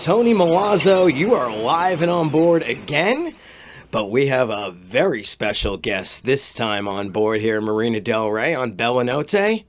Tony Milazzo. You are live and on board again, but we have a very special guest this time on board here in Marina Del Rey on Bellinote.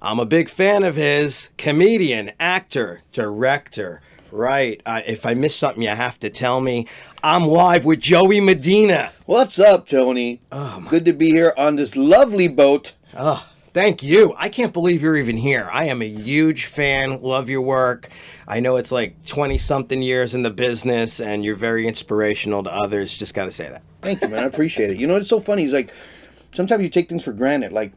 I'm a big fan of his. Comedian, actor, director. Right. If I miss something, you have to tell me. I'm live with Joey Medina. What's up, Tony? Good to be here on this lovely boat. Oh, thank you. I can't believe you're even here. I am a huge fan. Love your work. I know it's like 20-something years in the business, and you're very inspirational to others. Just got to say that. Thank you, man. I appreciate it. You know, it's so funny. It's like sometimes you take things for granted. Like,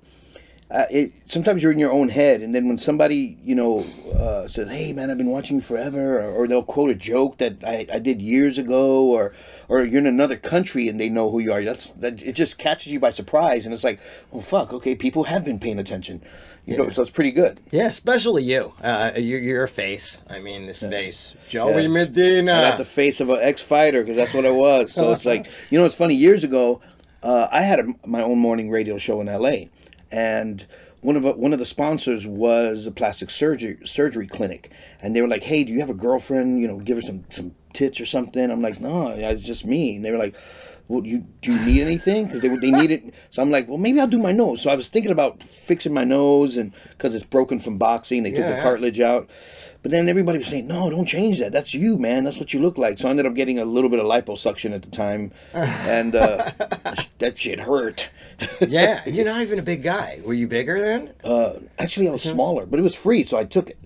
sometimes you're in your own head, and then when somebody, says, "Hey, man, I've been watching you forever," or they'll quote a joke that I did years ago, or you're in another country and they know who you are. That it just catches you by surprise, and it's like, oh fuck, okay, people have been paying attention, so it's pretty good. Yeah, especially you. You're a face. I mean, this face, Joey Medina. I got the face of an ex-fighter because that's what I was. So it's like, it's funny. Years ago, I had my own morning radio show in L.A. And one of the sponsors was a plastic surgery clinic, and they were like, "Hey, do you have a girlfriend? Give her some tits or something." I'm like, "No, it's just me." And they were like, "Well, do you need anything?" Because they need it. So I'm like, "Well, maybe I'll do my nose." So I was thinking about fixing my nose, and because it's broken from boxing, they took the cartilage out. But then everybody was saying, "No, don't change that. That's you, man. That's what you look like." So I ended up getting a little bit of liposuction at the time, and that shit hurt. Yeah, you're not even a big guy. Were you bigger then? Actually, I was smaller, but it was free, so I took it.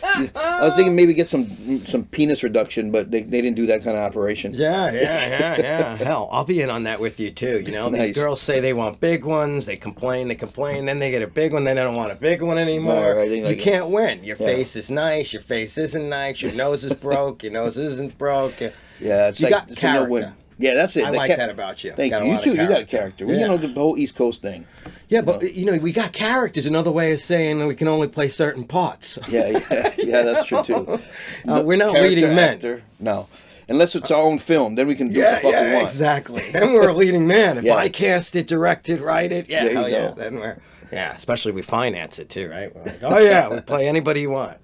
I was thinking maybe get some penis reduction, but they didn't do that kind of operation. Yeah. Hell, I'll be in on that with you too. Nice. These girls say they want big ones, they complain, then they get a big one, then they don't want a big one anymore. Right, you can't win. Your face is nice, your face isn't nice, your nose is broke, your nose isn't broke. Yeah, it's you got character. No-win. Yeah, that's it. I like that about you. Thank you. You too. You got a character. The whole East Coast thing. Yeah, but we got characters. Another way of saying we can only play certain parts. Yeah, that's true too. We're not leading men. Actor, no, unless it's our own film, then we can do what the fuck we want. Exactly. Then we're a leading man. If I cast it, directed, write it, hell yeah, then we're especially we finance it too, right? We're like, oh yeah, we play anybody you want.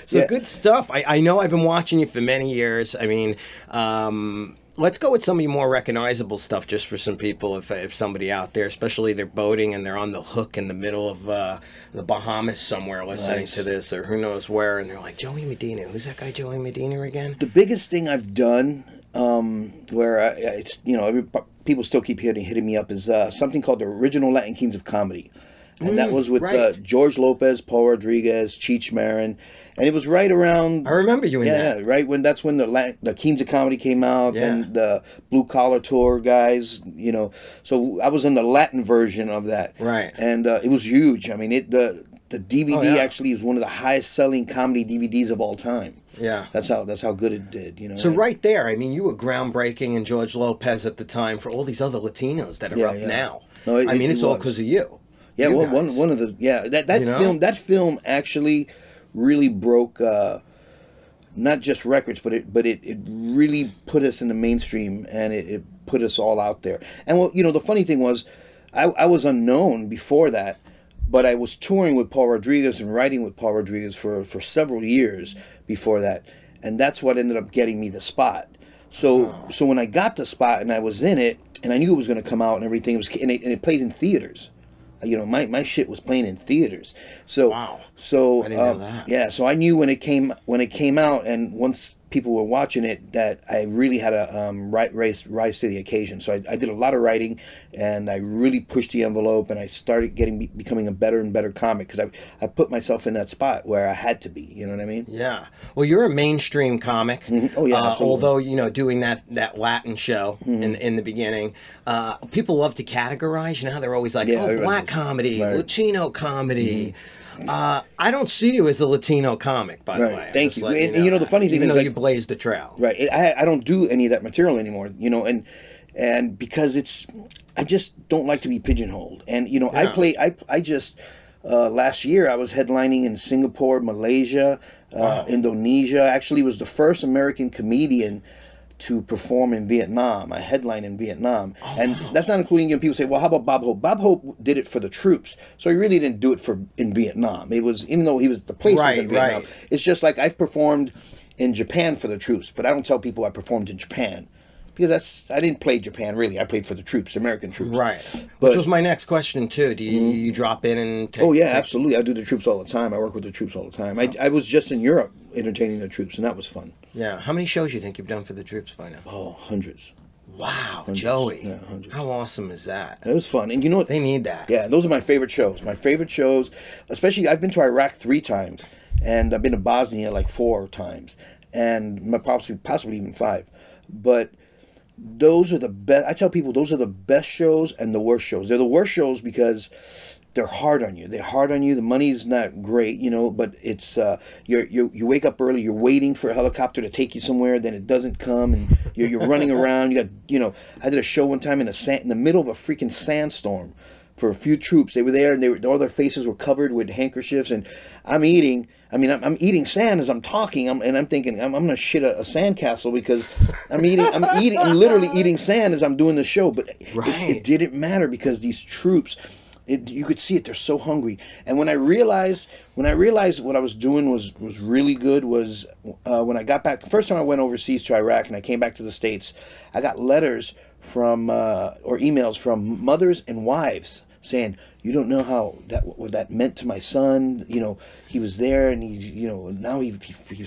So good stuff. I know I've been watching you for many years. I mean, let's go with some of your more recognizable stuff just for some people, if somebody out there, especially they're boating and they're on the hook in the middle of the Bahamas somewhere listening to this, or who knows where, and they're like, Joey Medina, who's that guy Joey Medina again? The biggest thing I've done, where people still keep hitting me up, is something called the Original Latin Kings of Comedy. And that was with George Lopez, Paul Rodriguez, Cheech Marin. And it was right around... I remember you in that. Yeah, right when that's when the Kings of Comedy came out, and the Blue Collar Tour guys, So I was in the Latin version of that. Right. And it was huge. I mean, the DVD actually is one of the highest selling comedy DVDs of all time. Yeah. That's how good it did, So right there, I mean, you were groundbreaking in George Lopez at the time for all these other Latinos that are up now. No, it's all because of you. Yeah, one of the that film actually really broke not just records, but it really put us in the mainstream, and it put us all out there. And the funny thing was, I was unknown before that, but I was touring with Paul Rodriguez and writing with Paul Rodriguez for several years before that, and that's what ended up getting me the spot. So when I got the spot and I was in it, and I knew it was going to come out and everything, and it played in theaters. My shit was playing in theaters. So I didn't know that. Yeah, so I knew when it came out, and once people were watching it, that I really had to rise to the occasion. So I did a lot of writing, and I really pushed the envelope, and I started becoming a better and better comic, because I put myself in that spot where I had to be. You know what I mean? Yeah. Well, you're a mainstream comic. Mm-hmm. Oh yeah. Although doing that Latin show in the beginning, people love to categorize. How they're always like, black comedy, Latino comedy. I don't see you as a Latino comic, by the way. Thank you. And the funny thing is, even though you blazed the trail. Right. I don't do any of that material anymore, and because I just don't like to be pigeonholed. And, I just, last year I was headlining in Singapore, Malaysia, Indonesia. Actually was the first American comedian to perform in Vietnam. I headlined in Vietnam. Oh, And wow. that's not including people say, well, how about Bob Hope? Bob Hope did it for the troops. So he really didn't do it in Vietnam. It was, even though the place was in Vietnam. Right. It's just like I've performed in Japan for the troops, but I don't tell people I performed in Japan. Because I didn't play Japan, really. I played for the troops, American troops. Right. But, Which was my next question, too. Do you drop in and take... Oh, yeah, absolutely. I do the troops all the time. I work with the troops all the time. I was just in Europe entertaining the troops, and that was fun. Yeah. How many shows do you think you've done for the troops by now? Oh, hundreds. Wow, Hundreds. Joey. Yeah, hundreds. How awesome is that? It was fun. And you know what? They need that. Yeah, those are my favorite shows. My favorite shows, especially, I've been to Iraq 3 times, and I've been to Bosnia like 4 times, and possibly even 5. But those are the best. I tell people those are the best shows and the worst shows. They're the worst shows because they're hard on you. They're hard on you. The money's not great, you know, but it's you wake up early. You're waiting for a helicopter to take you somewhere. Then it doesn't come, and you're running around. You got, you know, I did a show one time in the middle of a freaking sandstorm for a few troops. They were there, and all their faces were covered with handkerchiefs, and I'm eating. I mean, I'm eating sand as I'm talking, and I'm thinking I'm gonna shit a sandcastle because I'm literally eating sand as I'm doing the show. But it didn't matter because these troops, you could see it. They're so hungry. And when I realized what I was doing was really good was when I got back. The first time I went overseas to Iraq and I came back to the States, I got letters from or emails from mothers and wives saying, you don't know what that meant to my son. You know, he was there, and now he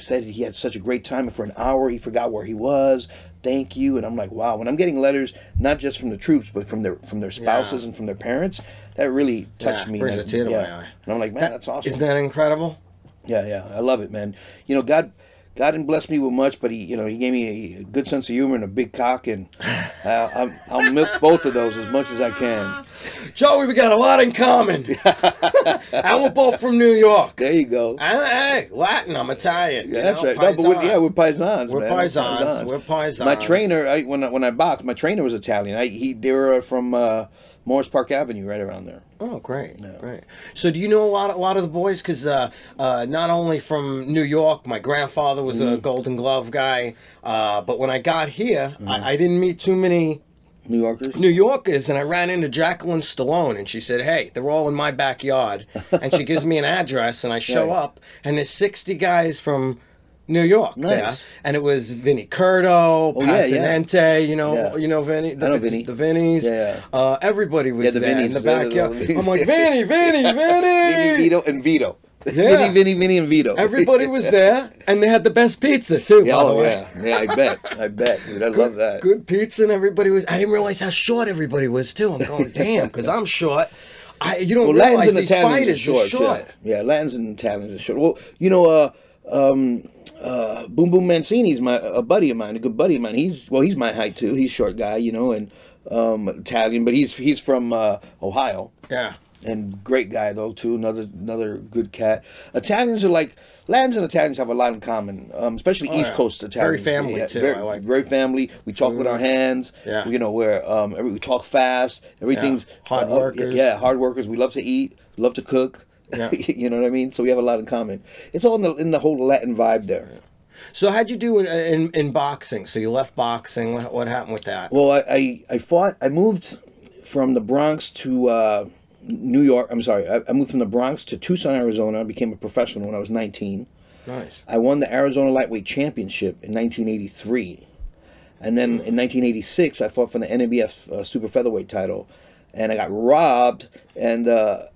said he had such a great time, and for an hour he forgot where he was. Thank you. And I'm like, wow. When I'm getting letters not just from the troops but from their spouses and from their parents, that really touched me. Brings a tear to my eye. And I'm like, man, that's awesome. Isn't that incredible? Yeah, I love it, man. You know, God didn't bless me with much, but he gave me a good sense of humor and a big cock, and I'll milk both of those as much as I can. Joey, we got a lot in common. And we're both from New York. There you go. Hey, Latin, I'm Italian. Yeah, that's right. No, but we're paisans. We're man. paisans. We're paisans. My trainer, when I boxed, my trainer was Italian. They were from Morris Park Avenue, right around there. Oh, great, Yeah. great. So do you know a lot of the boys? Because not only from New York, my grandfather was a Golden Glove guy, but when I got here, I didn't meet too many New Yorkers, and I ran into Jacqueline Stallone, and she said, hey, they're all in my backyard, and she gives me an address, and I show up, and there's 60 guys from New York there, and it was Vinny Curto, Patinente, you know Vinny, I know Vinny. The Vinnies, everybody was the there Vinnies, in the backyard. Vinny. I'm like, Vinny, Vito, and Vito. Yeah. Vinny, and Vito. Everybody was there, and they had the best pizza too. Yeah, by the way. yeah, I bet, dude, I love that. Good pizza, and everybody was. I didn't realize how short everybody was too. I'm going, damn, because I'm short. You don't realize Latins and these Italians fighters are short. Yeah, Latins and Italians are short. Well, you know, Boom Boom Mancini's a buddy of mine, a good buddy of mine. He's my height too. He's a short guy, you know, and Italian, but he's from Ohio. Yeah. And great guy though too. Another good cat. Latins and Italians have a lot in common, especially East Coast Italians. Very family too. Very family. We talk with our hands. Yeah. You know, we talk fast. Everything's hard workers. Yeah, hard workers. We love to eat. Love to cook. Yeah. You know what I mean? So we have a lot in common. It's all in the whole Latin vibe there. So how'd you do in boxing? So you left boxing. What happened with that? Well, I fought. I moved from the Bronx to New York. I'm sorry. I moved from the Bronx to Tucson, Arizona. I became a professional when I was 19. Nice. I won the Arizona Lightweight Championship in 1983. And then in 1986, I fought for the NABF Super Featherweight title. And I got robbed. And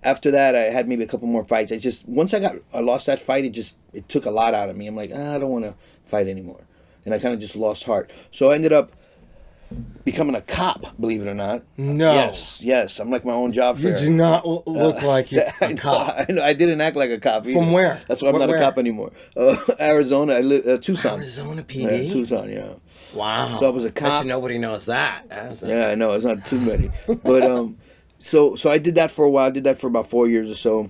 after that, I had maybe a couple more fights. Once I lost that fight, it took a lot out of me. I'm like, I don't want to fight anymore. And I kind of just lost heart. So I ended up becoming a cop, believe it or not. No. Yes. I'm like my own job fair. You do not look like you're a cop. I know. I didn't act like a cop either. From where? That's why I'm not a cop anymore. Arizona. I live Tucson. Arizona PD? Yeah, Tucson, yeah. Wow. So I was a cop. Nobody knows that. Yeah, I know. It's not too many. But so I did that for a while. I did that for about 4 years or so.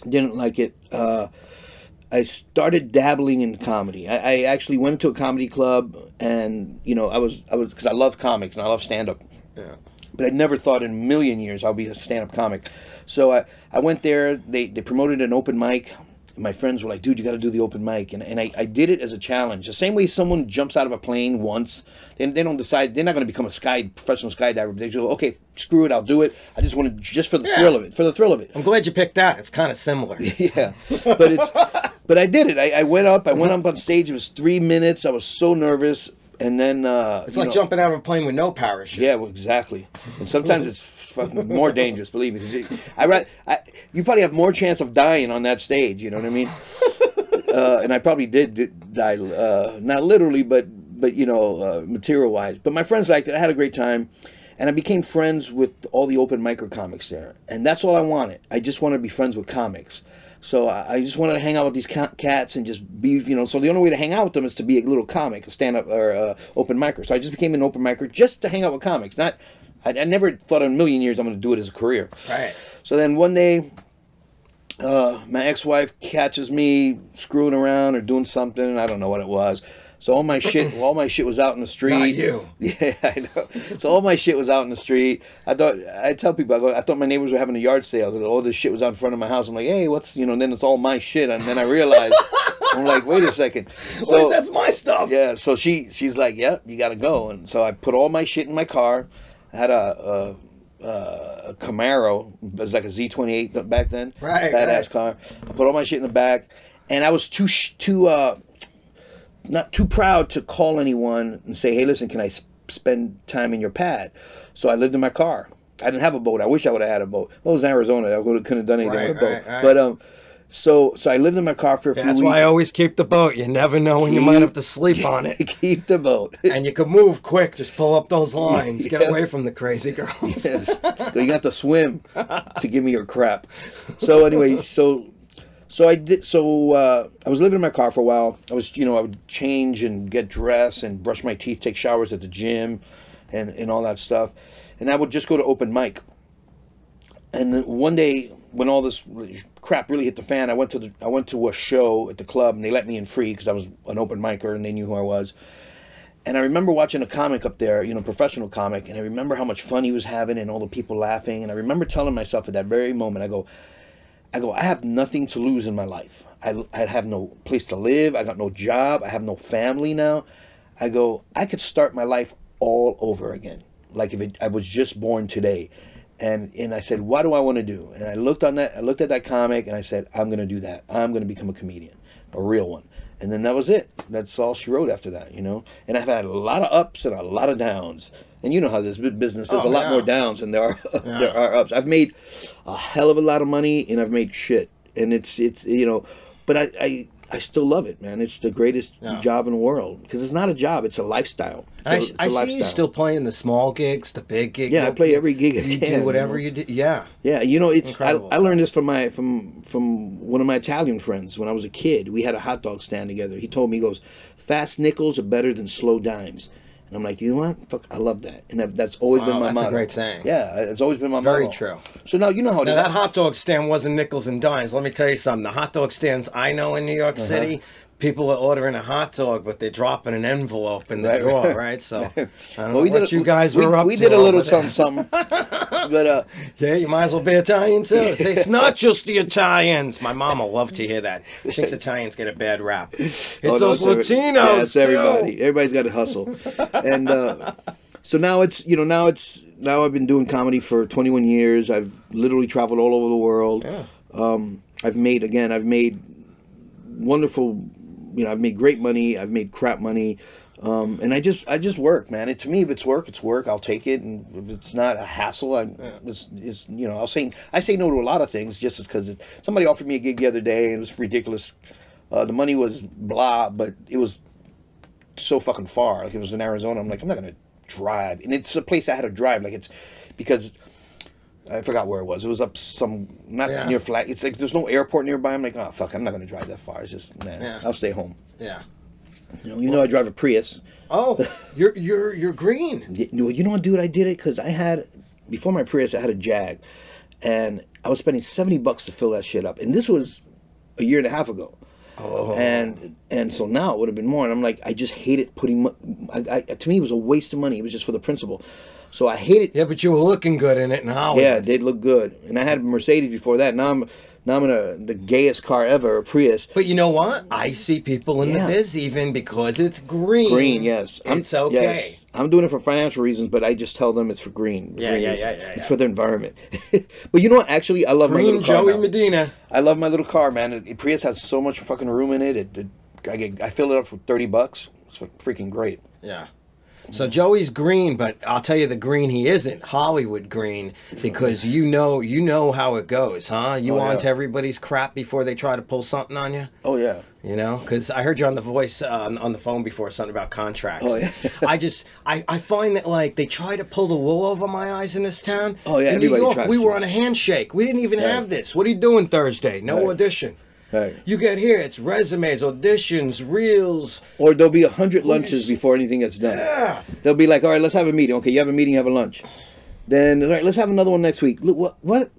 Didn't like it. I started dabbling in comedy. I actually went to a comedy club, and I was because I love comics and I love stand-up. Yeah. But I never thought in a million years I'll be a stand-up comic. So I went there. They promoted an open mic my friends were like, dude, you got to do the open mic. And I did it as a challenge. The same way someone jumps out of a plane once, and they don't decide, they're not going to become a professional skydiver. They go, okay, screw it, I'll do it. I just want to, just for the thrill of it, for the thrill of it. I'm glad you picked that. It's kind of similar. Yeah. But I did it. I went up on stage. It was 3 minutes. I was so nervous. And then... it's like jumping out of a plane with no parachute. Yeah, well, exactly. And sometimes it's fucking more dangerous, believe me. You probably have more chance of dying on that stage, you know what I mean? And I probably did die, not literally, but you know, material-wise. But my friends liked it. I had a great time. And I became friends with all the open micer comics there. And that's all I wanted. I just wanted to be friends with comics. So I just wanted to hang out with these cats and just be, you know, so the only way to hang out with them is to be a little comic, a stand-up or open micer. So I just became an open micer just to hang out with comics. I never thought in a million years I'm going to do it as a career. Right. So then one day, my ex-wife catches me screwing around or doing something. I don't know what it was. So all my shit was out in the street. Not you. Yeah, I know. So all my shit was out in the street. I tell people, I thought my neighbors were having a yard sale. All this shit was out in front of my house. I'm like, hey, what's, you know, and then it's all my shit. And then I realized, I'm like, wait a second. So, wait, that's my stuff. Yeah, so she's like, yep, you got to go. And so I put all my shit in my car. I had a Camaro. It was like a Z28 back then. Right, badass car. I put all my shit in the back. And I was not too proud to call anyone and say, hey, listen, can I spend time in your pad? So I lived in my car. I didn't have a boat. I wish I would have had a boat. Well, it was Arizona. I couldn't have done anything with a boat. Right. But so I lived in my car for a few weeks. That's why I always keep the boat. You never know when you might have to sleep on it. Keep the boat. And you can move quick. Just pull up those lines. Get away from the crazy girls. Yes. So you have to swim to give me your crap. So anyway, So I did. So I was living in my car for a while. I would change and get dressed and brush my teeth, take showers at the gym, and all that stuff. And I would just go to open mic. And then one day, when all this crap really hit the fan, I went to a show at the club, and they let me in free because I was an open micer and they knew who I was. And I remember watching a comic up there, you know, professional comic, and I remember how much fun he was having and all the people laughing. And I remember telling myself at that very moment, I go, I have nothing to lose in my life. I have no place to live. I got no job. I have no family now. I go, I could start my life all over again, like if I was just born today. And I said, what do I want to do? And I looked at that comic, and I said, I'm going to do that. I'm going to become a comedian, a real one. And then that was it. That's all she wrote after that, you know. And I've had a lot of ups and a lot of downs. And you know how this business is, a lot more downs than there are ups. I've made a hell of a lot of money, and I've made shit. And it's you know, but I still love it, man. It's the greatest job in the world because it's not a job; it's a lifestyle. I see you still playing the small gigs, the big gigs. Yeah, I play every gig I can. You do whatever you do. Yeah. Yeah, you know, it's incredible. I learned this from one of my Italian friends when I was a kid. We had a hot dog stand together. He told me, he goes, "Fast nickels are better than slow dimes." And I'm like, you know what? Fuck, I love that. And that's always been my motto. That's a great saying. Yeah, it's always been my motto. Very true. So now you know how it is. Now, that hot dog stand wasn't nickels and dimes. Let me tell you something. The hot dog stands I know in New York City, people are ordering a hot dog, but they're dropping an envelope in the drawer, right? So I don't know what you guys were up to. We did a little something. But yeah, you might as well be Italian too. Say, it's not just the Italians. My mom will love to hear that. She thinks Italians get a bad rap. It's those Latinos. Yeah, it's everybody. Too. Everybody's got to hustle. And so now now I've been doing comedy for 21 years. I've literally traveled all over the world. Yeah. I've made wonderful. You know, I've made great money. I've made crap money. And I just work, man. To me, if it's work, it's work. I'll take it, and if it's not a hassle, it's you know, I say no to a lot of things just because somebody offered me a gig the other day, and it was ridiculous. The money was blah, but it was so fucking far. Like, it was in Arizona. I'm like, I'm not gonna drive, and it's a place I had to drive. Like, it's because I forgot where it was. It was up near Flag. It's like there's no airport nearby. I'm like, oh fuck, I'm not gonna drive that far. It's just I'll stay home. Yeah. You know I drive a Prius. Oh, you're green. You know what, dude? I did it because before my Prius, I had a Jag, and I was spending $70 to fill that shit up, and this was a year and a half ago. Oh. And so now it would have been more, and I'm like, I just hated putting. To me, it was a waste of money. It was just for the principle. So I hated. Yeah, but you were looking good in it in Hollywood. Yeah, it did look good, and I had a Mercedes before that. Now now I'm in the gayest car ever, a Prius. But you know what? I see people in the biz even because it's green. Green, yes. It's okay. Yes. I'm doing it for financial reasons, but I just tell them it's for green. Yeah. It's for the environment. But you know what? Actually, I love green my little car Joey now. Medina. I love my little car, man. Prius has so much fucking room in it. I fill it up for $30. It's freaking great. Yeah. So Joey's green, but I'll tell you the green he isn't, Hollywood green, because you know how it goes, huh? You on to everybody's crap before they try to pull something on you? Oh, yeah. You know, because I heard you on the voice, on the phone before, something about contracts. Oh, yeah. I find that, like, they try to pull the wool over my eyes in this town. Oh, yeah, in New York, tries we to. were on a handshake. We didn't even have this. What are you doing Thursday? No audition. Right. You get here, it's resumes, auditions, reels. Or there'll be 100 lunches before anything gets done. Yeah. They'll be like, all right, let's have a meeting. Okay, you have a meeting, have a lunch. Then, all right, let's have another one next week. Look, what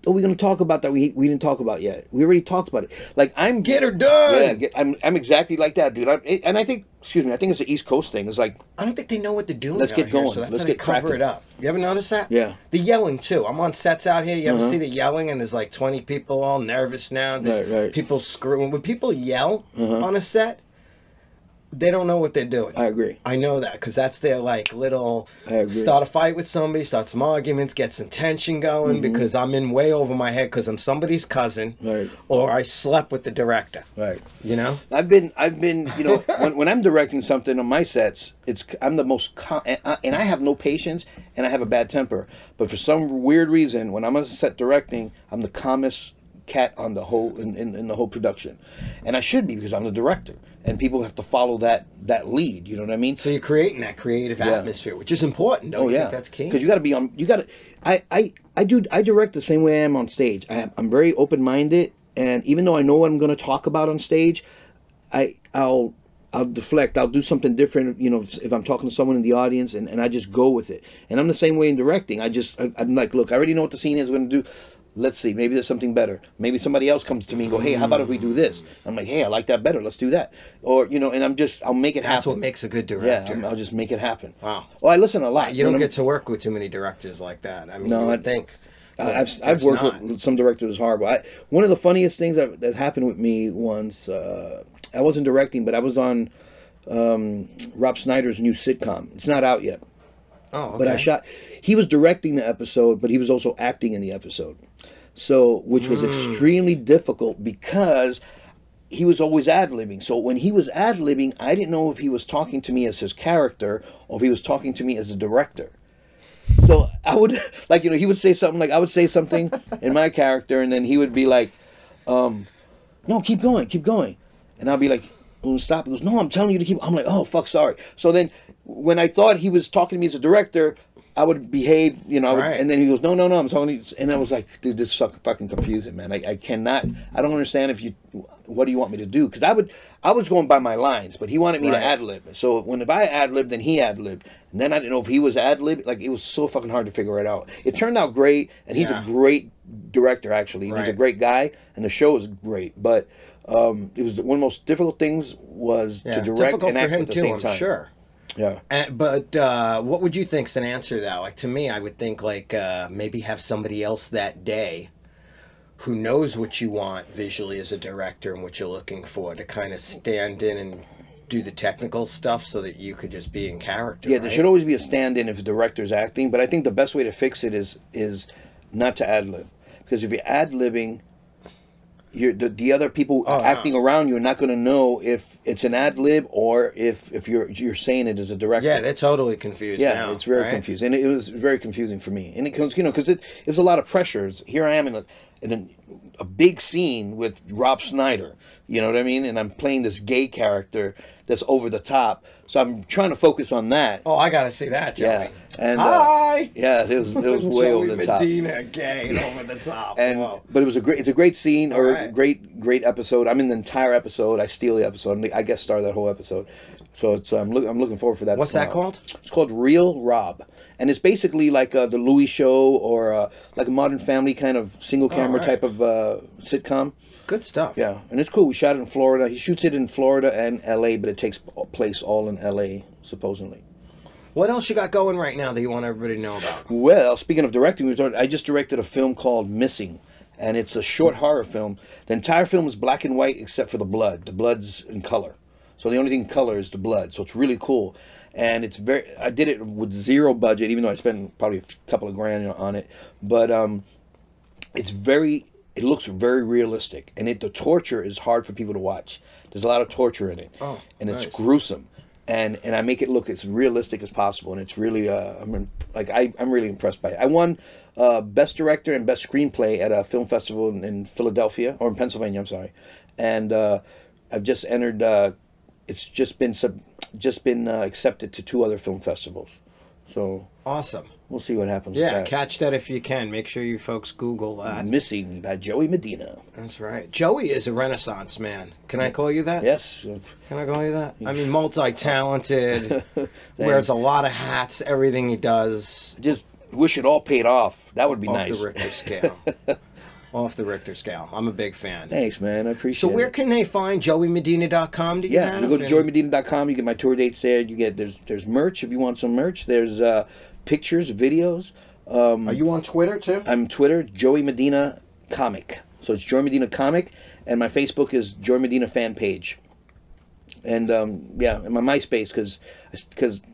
are we going to talk about that we didn't talk about yet? We already talked about it. Like, Get her done. Yeah, I'm exactly like that, dude. And I think it's an East Coast thing. It's like, I don't think they know what they're doing. Let's get going. So that's Let's how they get cover cracking. it up. You ever notice that? Yeah. The yelling too. I'm on sets out here. You ever see the yelling? And there's like 20 people all nervous now. There's right. people screwing. When people yell on a set, they don't know what they're doing. I agree. I know that because that's their like little I agree. start a fight with somebody, start some arguments, get some tension going because I'm in way over my head because I'm somebody's cousin, Right. or I slept with the director. Right. You know. I've been, you know, when I'm directing something on my sets, I'm the most, and I have no patience and I have a bad temper. But for some weird reason, when I'm on set directing, I'm the calmest cat on the whole in the whole production, and I should be because I'm the director, and people have to follow that lead. You know what I mean? So you're creating that creative atmosphere, which is important. Don't you think that's key? Because you got to be on. You got to. I direct the same way I am on stage. I'm very open minded, and even though I know what I'm going to talk about on stage, I'll deflect. I'll do something different. You know, if I'm talking to someone in the audience, and I just go with it. And I'm the same way in directing. I'm like, look, I already know what the scene is going to do. Let's see, maybe there's something better. Maybe somebody else comes to me and go, hey, how about if we do this? I'm like, hey, I like that better. Let's do that. Or, you know, and I'll make it happen. That's what makes a good director. Yeah, I'll just make it happen. Wow. Well, I listen a lot. You don't get to work with too many directors like that. I mean, you would think. I've worked with some directors horrible. One of the funniest things that happened with me once, I wasn't directing, but I was on Rob Schneider's new sitcom. It's not out yet. Oh, okay. But he was directing the episode, but he was also acting in the episode. So, which was extremely difficult because he was always ad-libbing. So when he was ad-libbing, I didn't know if he was talking to me as his character or if he was talking to me as a director. So I would, like, you know, he would say something like, I would say something in my character, and then he would be like, no, keep going. And I'll be like, stop. He goes, no, I'm telling you to keep. I'm like, oh, fuck, sorry. So then when I thought he was talking to me as a director, I would behave, you know, and then he goes, no, I'm talking to you. And I was like, dude, this is fucking confusing, man. I cannot, I don't understand what do you want me to do? Because I was going by my lines, but he wanted me to ad-lib. So if I ad-libbed, then he ad-libbed. And then I didn't know if he was ad-lib. Like, it was so fucking hard to figure it out. It turned out great, and he's a great director, actually. He's a great guy, and the show is great. But it was one of the most difficult things was to direct and act at the same time. Sure. Yeah. But what would you think's an answer to that? Like, to me, I would think like maybe have somebody else that day who knows what you want visually as a director and what you're looking for to kind of stand in and do the technical stuff so that you could just be in character. Yeah, there should always be a stand-in if the director's acting, but I think the best way to fix it is not to ad-lib. Because if you're ad-libbing, the other people acting around you are not going to know if it's an ad lib or if you're saying it as a director. Yeah, they're totally confused. Yeah, it's very confusing, and it was very confusing for me. And it comes, you know, because it was a lot of pressures. Here I am in a big scene with Rob Schneider. You know what I mean? And I'm playing this gay character that's over the top. So I'm trying to focus on that. Oh, I gotta see that, Joey. Yeah. And, hi. Yeah, it was way over the top. Medina, gay, over the top. And but it's a great scene a great episode. I'm in the entire episode. I steal the episode. I guest star that whole episode. So it's I'm looking forward for that. What's that called? It's called Real Rob. And it's basically like the Louis Show or like a Modern Family kind of single camera type of sitcom. Good stuff. Yeah, and it's cool. We shot it in Florida. He shoots it in Florida and L.A., but it takes place all in L.A., supposedly. What else you got going right now that you want everybody to know about? Well, speaking of directing, I just directed a film called Missing, and it's a short horror film. The entire film is black and white except for the blood. The blood's in color. So the only thing in color is the blood. So it's really cool. And it's I did it with zero budget, even though I spent probably a couple of grand on it. But it looks very realistic. And the torture is hard for people to watch. There's a lot of torture in it. Oh, and nice. It's gruesome. And I make it look as realistic as possible. And it's really, I'm really impressed by it. I won Best Director and Best Screenplay at a film festival in Philadelphia, or in Pennsylvania, I'm sorry. And I've just entered... it's just been accepted to 2 other film festivals. So awesome. We'll see what happens. Yeah, with that. catch that if you can. Make sure you folks Google that. Missing by Joey Medina. That's right. Joey is a Renaissance man. Can I call you that? Yes. Can I call you that? I mean, multi-talented, wears a lot of hats, everything he does. Just wish it all paid off. That would be nice. Off the Richter scale. Off the Richter scale. I'm a big fan. Thanks, man. I appreciate it. So where can they find JoeyMedina.com? Do you have? You go to JoeyMedina.com. You get my tour dates there. You get there's merch if you want some merch. There's pictures, videos. Are you on Twitter too? I'm Twitter, Joey Medina Comic. So it's Joey Medina Comic, and my Facebook is Joey Medina Fan Page. And and my MySpace because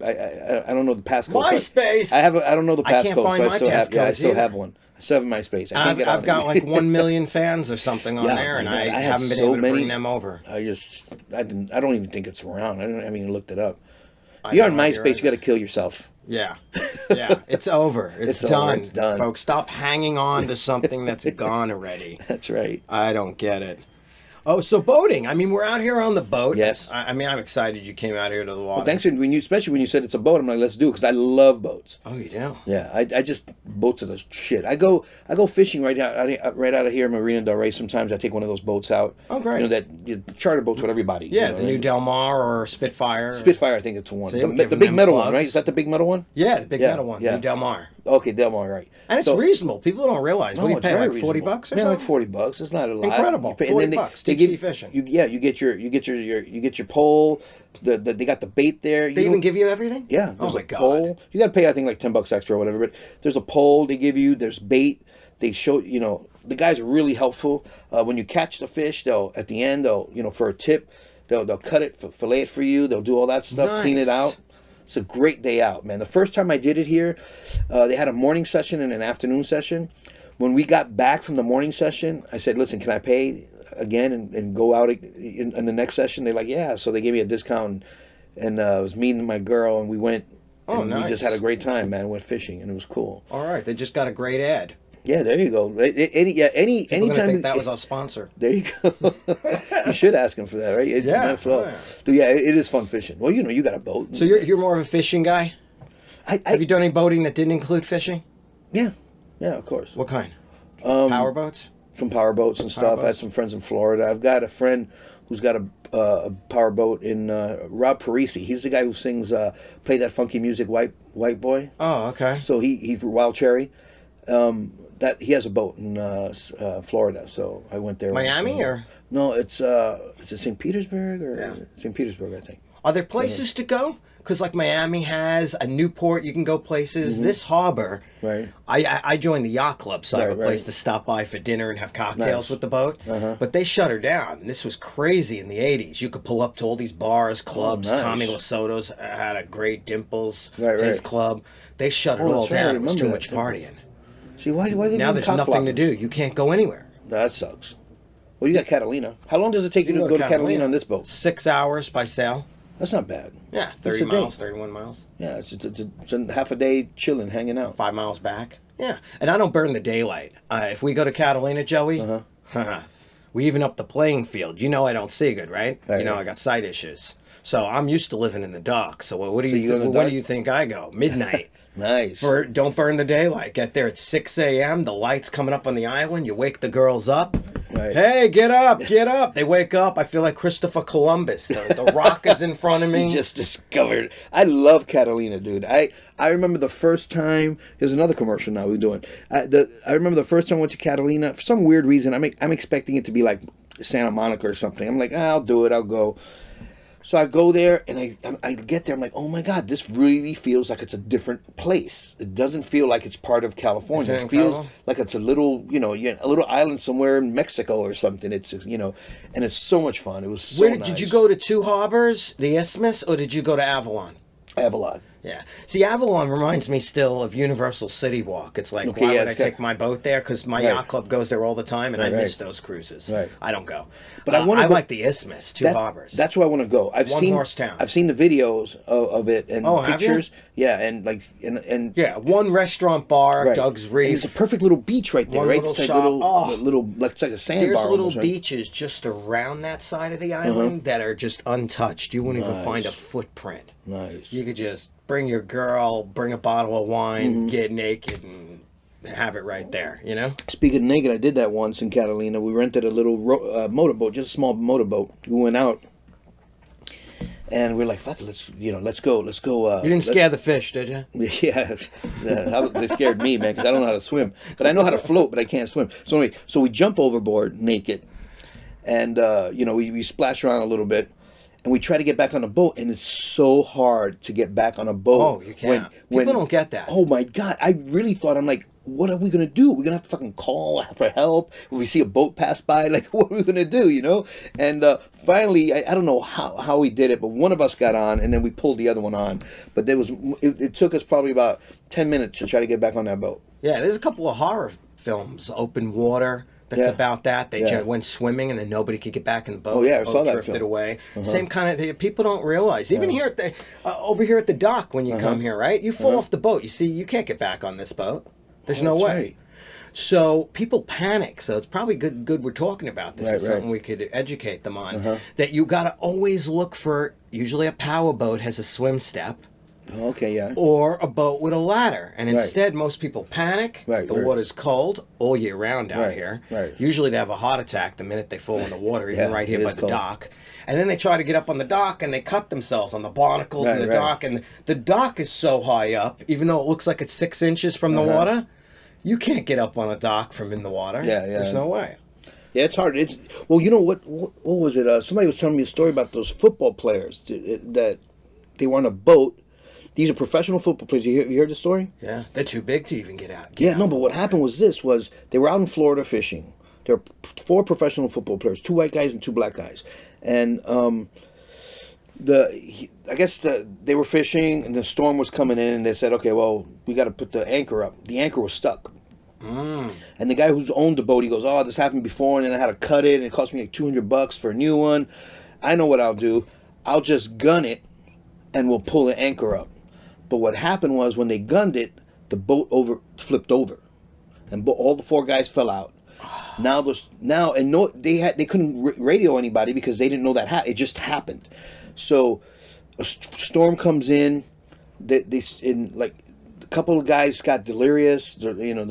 I don't know the passcode. MySpace. I don't know the passcode. I can't find my passcode. I still have one. I still have MySpace. I've got like 1 million fans or something on there, and I haven't been able to bring them over. I don't even think it's around. I haven't even looked it up. If you're on MySpace, you got to kill yourself. Yeah, it's over. It's done. It's done. Folks, stop hanging on to something that's gone already. That's right. I don't get it. Oh, so boating. I mean, we're out here on the boat. Yes. I mean, I'm excited you came out here to the water. Well, thanks, especially when you said it's a boat. I'm like, let's do it, because I love boats. Oh, you do? Yeah, I just, boats are the shit. I go fishing right out of here in Marina Del Rey. Sometimes I take one of those boats out. Oh, great. Charter boats with everybody. Yeah, the new Del Mar or Spitfire. Spitfire, I think it's the one. So the big metal one, right? Is that the big metal one? Yeah, the big metal one. Yeah. New Del Mar. Okay, Del Mar, right. And it's reasonable. People don't realize. No, we pay like $40 reasonable. or something? Like $40. It's not a lot. Incredible. $40. Deep sea fishing. You get your pole. They got the bait there. They even give you everything? Yeah. Oh my God. Pole. You got to pay, I think, like $10 extra or whatever. But there's a pole they give you. There's bait. They show the guys are really helpful. When you catch the fish, at the end for a tip, they'll cut it, fillet it for you. They'll do all that stuff, nice. Clean it out. It's a great day out, man. The first time I did it here, they had a morning session and an afternoon session. When we got back from the morning session, I said, listen, can I pay again and go out in the next session? They're like, yeah. So they gave me a discount, and it was me and my girl, and we went. Oh, nice. We just had a great time, man. We went fishing, and it was cool. All right. They just got a great ad. Yeah, there you go. Anytime think that was our sponsor. There you go. You should ask him for that, right? Yeah. Well. So yeah, it is fun fishing. Well, you got a boat. So you're more of a fishing guy? Have you done any boating that didn't include fishing? Yeah, of course. What kind? Power boats? Some power boats and stuff. I had some friends in Florida. I've got a friend who's got a power boat in Rob Parisi. He's the guy who sings "Play That Funky Music, White Boy." Oh, okay. So he's Wild Cherry. That he has a boat in Florida, so I went there. Miami or? No, it's is it St. Petersburg or St. Petersburg, I think. Are there places to go? Because like Miami has a Newport, you can go places. Mm-hmm. This harbor, right? I joined the yacht club, so I have a place to stop by for dinner and have cocktails with the boat. But they shut her down. This was crazy in the '80s. You could pull up to all these bars, clubs. Oh, nice. Tommy Lasoto's had a great Dimples, his club. They shut it all down. It was too much partying. See, why they now there's nothing to do. You can't go anywhere. That sucks. Well, you got Catalina. How long does it take you to go to Catalina on this boat? 6 hours by sail. That's not bad. Yeah, 30 miles, 31 miles. Yeah, it's a half a day chilling, hanging out. 5 miles back. Yeah, and I don't burn the daylight. If we go to Catalina, Joey, we even up the playing field. You know I don't see good, right? You know I got sight issues. So I'm used to living in the dark. So when do you think I go? Midnight. Nice. Don't burn the daylight. Get there at 6 a.m. The light's coming up on the island. You wake the girls up. Right. Hey, get up, get up. They wake up. I feel like Christopher Columbus. The rock is in front of me. Just discovered. I love Catalina, dude. I remember the first time. There's another commercial now we're doing. I remember the first time I went to Catalina. For some weird reason, I'm expecting it to be like Santa Monica or something. I'm like, I'll do it. I'll go. So I go there, and I get there. I'm like, oh my God, this really feels like it's a different place. It doesn't feel like it's part of California. Isn't it It feels incredible? like it's a little, a little island somewhere in Mexico or something. It's, and it's so much fun. It was so Where nice. did you go to Two Harbors, the Isthmus, or did you go to Avalon? Avalon. Yeah. See, Avalon reminds me still of Universal City Walk. It's like, Okay, why yeah, would I it's got- take my boat there? Because my Right. yacht club goes there all the time, and Right, I miss right. those cruises. Right. I don't go. But I wanna go- like the Isthmus, Two Harbors. That's where I want to go. One horse town. I've seen the videos of it and Oh, have you? pictures. Yeah, and like and Yeah, one restaurant bar, right. Doug's And Reef. it's a perfect little beach right there, One right? little It's like shop. little, like it's like a sandbar. There's little almost, right? beaches just around that side of the island that are just untouched. You wouldn't even Nice. find a footprint. Nice. You could just bring your girl, bring a bottle of wine, Mm-hmm. get naked, and have it right there, you know? Speaking of naked, I did that once in Catalina. We rented a little motorboat, just a small motorboat. We went out, and we're like, "Fuck it, let's go." You didn't scare the fish, did you? Yeah, they scared me, man, because I don't know how to swim. But I know how to float, but I can't swim. So anyway, we jump overboard naked, and we splash around a little bit, and we try to get back on the boat, and it's so hard to get back on a boat. Oh, you can't. People don't get that. Oh my God, I really thought, I'm like, what are we gonna do? We're gonna have to fucking call for help when we see a boat pass by. Like, what are we gonna do? And finally, I don't know how we did it, but one of us got on, and then we pulled the other one on. But it took us probably about 10 minutes to try to get back on that boat. Yeah, there's a couple of horror films, Open Water, that's about that. They went swimming, and then nobody could get back in the boat. Oh, yeah, I the boat saw that drifted film. away. Uh-huh. Same kind of people don't realize. Even here at the over here at the dock when you come here, right? You fall off the boat. You see, you can't get back on this boat. There's no that's way. right. So people panic. So it's probably good we're talking about this. Right, It's right. something we could educate them on. That you got to always look for. Usually a power boat has a swim step. Okay, yeah. Or a boat with a ladder. And Right. instead, most people panic. Right, the right. water's cold all year round out Right, here. right. Usually they have a heart attack the minute they fall in the water, even Yeah, right here it by is the cold. dock. And then they try to get up on the dock, and they cut themselves on the barnacles in Right, the right. dock. And the dock is so high up, even though it looks like it's 6 inches from the water, you can't get up on a dock from in the water. Yeah, yeah. There's no way. Yeah, it's hard. Well, you know what was it? Somebody was telling me a story about those football players that they were on a boat. These are professional football players. You heard the story? Yeah, they're too big to even get out. Yeah, no, but what happened was they were out in Florida fishing. There were 4 professional football players, 2 white guys and 2 black guys. And I guess they were fishing, and the storm was coming in, and they said, okay, well, we got to put the anchor up. The anchor was stuck. And the guy who's owned the boat, he goes, oh, this happened before, and then I had to cut it, and it cost me like $200 for a new one. I know what I'll do. I'll just gun it, and we'll pull the anchor up. But what happened was when they gunned it, the boat flipped over, and all the 4 guys fell out. They couldn't radio anybody because they didn't know that it just happened. So a storm comes in. A couple of guys got delirious, the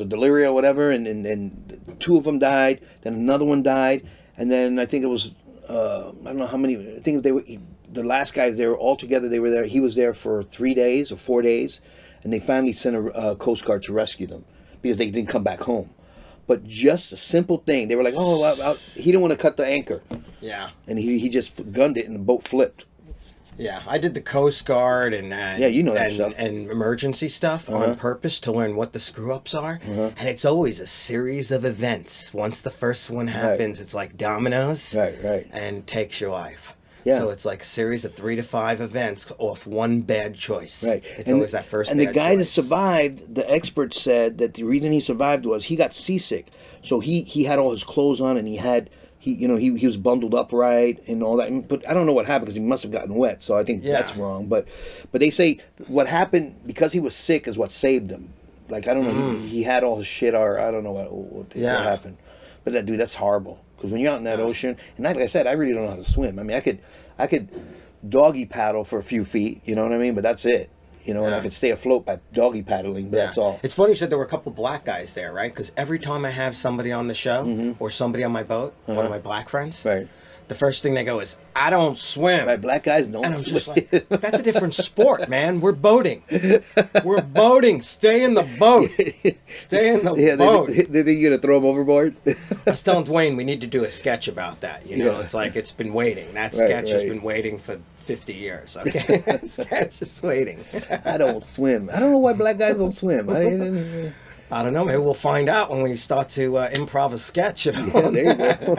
deliria or whatever, and 2 of them died. Then another one died, and then I think it was I don't know how many. I think the last guys. They were all together. They were there. He was there for 3 days or 4 days, and they finally sent a Coast Guard to rescue them because they didn't come back home. But just a simple thing. They were like, oh, he didn't want to cut the anchor. Yeah. And he just gunned it, and the boat flipped. Yeah, I did the Coast Guard and you know that stuff. and emergency stuff on purpose to learn what the screw-ups are. And it's always a series of events. Once the first one happens, it's like dominoes and takes your life. Yeah. So it's like a series of 3 to 5 events off one bad choice. Right. It's always that first. And bad the guy choice. that survived, the expert said that the reason he survived was he got seasick. So he had all his clothes on, and he was bundled up right and all that. But I don't know what happened because he must have gotten wet. So I think that's wrong. But they say what happened because he was sick is what saved him. Like I don't know, he had all his shit, or I don't know what happened. But that's horrible. Because when you're out in that ocean, and like I said, I really don't know how to swim. I mean, I could doggy paddle for a few feet, you know what I mean? But that's it. And I could stay afloat by doggy paddling, but that's all. It's funny you said there were a couple black guys there, right? Because every time I have somebody on the show or somebody on my boat, one of my black friends, the first thing they go is, I don't swim. Right, black guys don't swim. And I'm just like, that's a different sport, man. We're boating. We're boating. Stay in the boat. Stay in the boat. They think you're going to throw them overboard? I was telling Dwayne we need to do a sketch about that. It's like it's been waiting. That sketch has been waiting for 50 years, okay? It's just waiting. I don't swim. I don't know why black guys don't swim. I don't know. Maybe we'll find out when we start to improv a sketch. Yeah, there you go.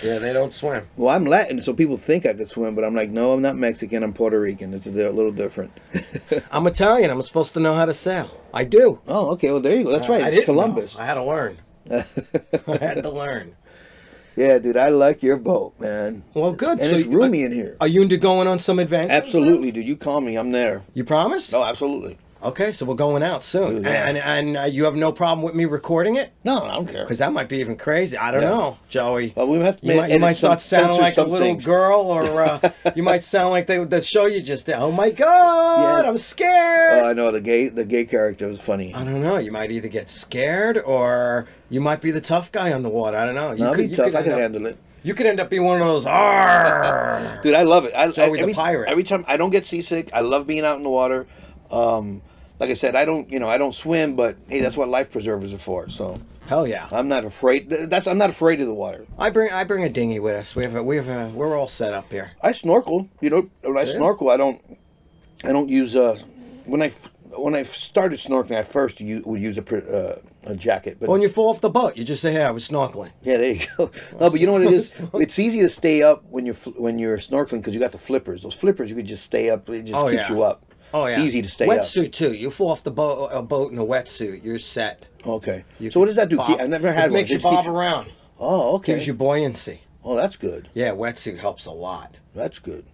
Yeah, they don't swim. Well, I'm Latin, so people think I could swim, but I'm like, no, I'm not Mexican. I'm Puerto Rican. It's a little different. I'm Italian. I'm supposed to know how to sail. I do. Oh, okay. Well, there you go. That's right. It's Columbus. I had to learn. I had to learn. Yeah, dude, I like your boat, man. Well, good. And so it's roomy in here. Are you into going on some adventures? Absolutely, dude. You call me. I'm there. You promise? No, absolutely. Okay, so we're going out soon. Dude, yeah. And you have no problem with me recording it? No, I don't care. Because that might be even crazy. I don't know, Joey. Well, we have to you might start sounding like a little things. girl, or you might sound like the show you just did. Oh my God, Yeah. I'm scared. Oh, I know the gay character was funny. I don't know. You might either get scared, or you might be the tough guy on the water. I don't know. I'll be tough. I can handle it. You could end up being one of those. Arr! Dude, I love it. Joey the pirate. Every time I don't get seasick. I love being out in the water. Like I said, I don't swim, but hey, that's what life preservers are for. So hell yeah, I'm not afraid. I'm not afraid of the water. I bring a dinghy with us. We're all set up here. I snorkel. You know, when I snorkel, I don't use when I started snorkeling, I first would use a jacket. But when you fall off the boat, you just say, "Hey, I was snorkeling." Yeah, there you go. No, but you know what it is? It's easy to stay up when you're snorkeling because you got the flippers. Those flippers, you could just stay up. It just keeps you up. Oh yeah, it's easy to stay up. Wetsuit too. You fall off the boat in a wetsuit, you're set. Okay. So what does that do? I've never had one. It makes you bob around. Oh, okay. Gives you buoyancy. Oh, that's good. Yeah, wetsuit helps a lot. That's good.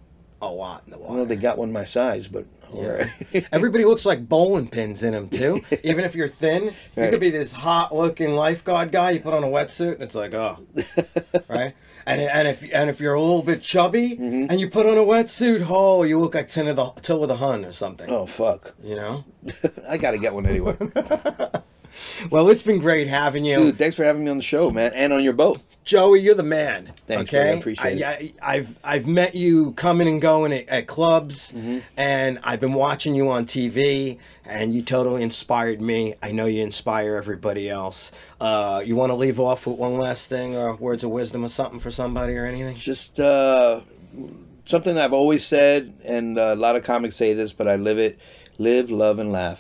A lot in the water. I know they got one my size, but all right. Everybody looks like bowling pins in them too. Even if you're thin, you could be this hot-looking lifeguard guy. You put on a wetsuit, and it's like, oh, right. And if you're a little bit chubby and you put on a wetsuit, oh, you look like Till of the Hun or something. Oh fuck. You know. I got to get one anyway. Well, it's been great having you. Dude, thanks for having me on the show, man, and on your boat. Joey, you're the man. Thanks, okay? I appreciate it. I've met you coming and going at clubs, and I've been watching you on TV, and you totally inspired me. I know you inspire everybody else. You want to leave off with one last thing, or words of wisdom or something for somebody or anything? Just something I've always said, and a lot of comics say this, but I live it. Live, love, and laugh.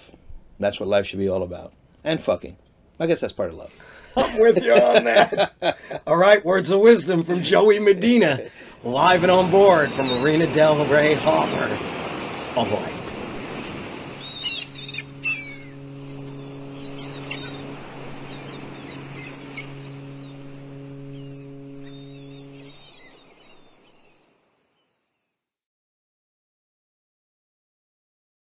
That's what life should be all about. And fucking. I guess that's part of love. I'm with you on that. All right, words of wisdom from Joey Medina, live and on board from Marina Del Rey Harbor. All right.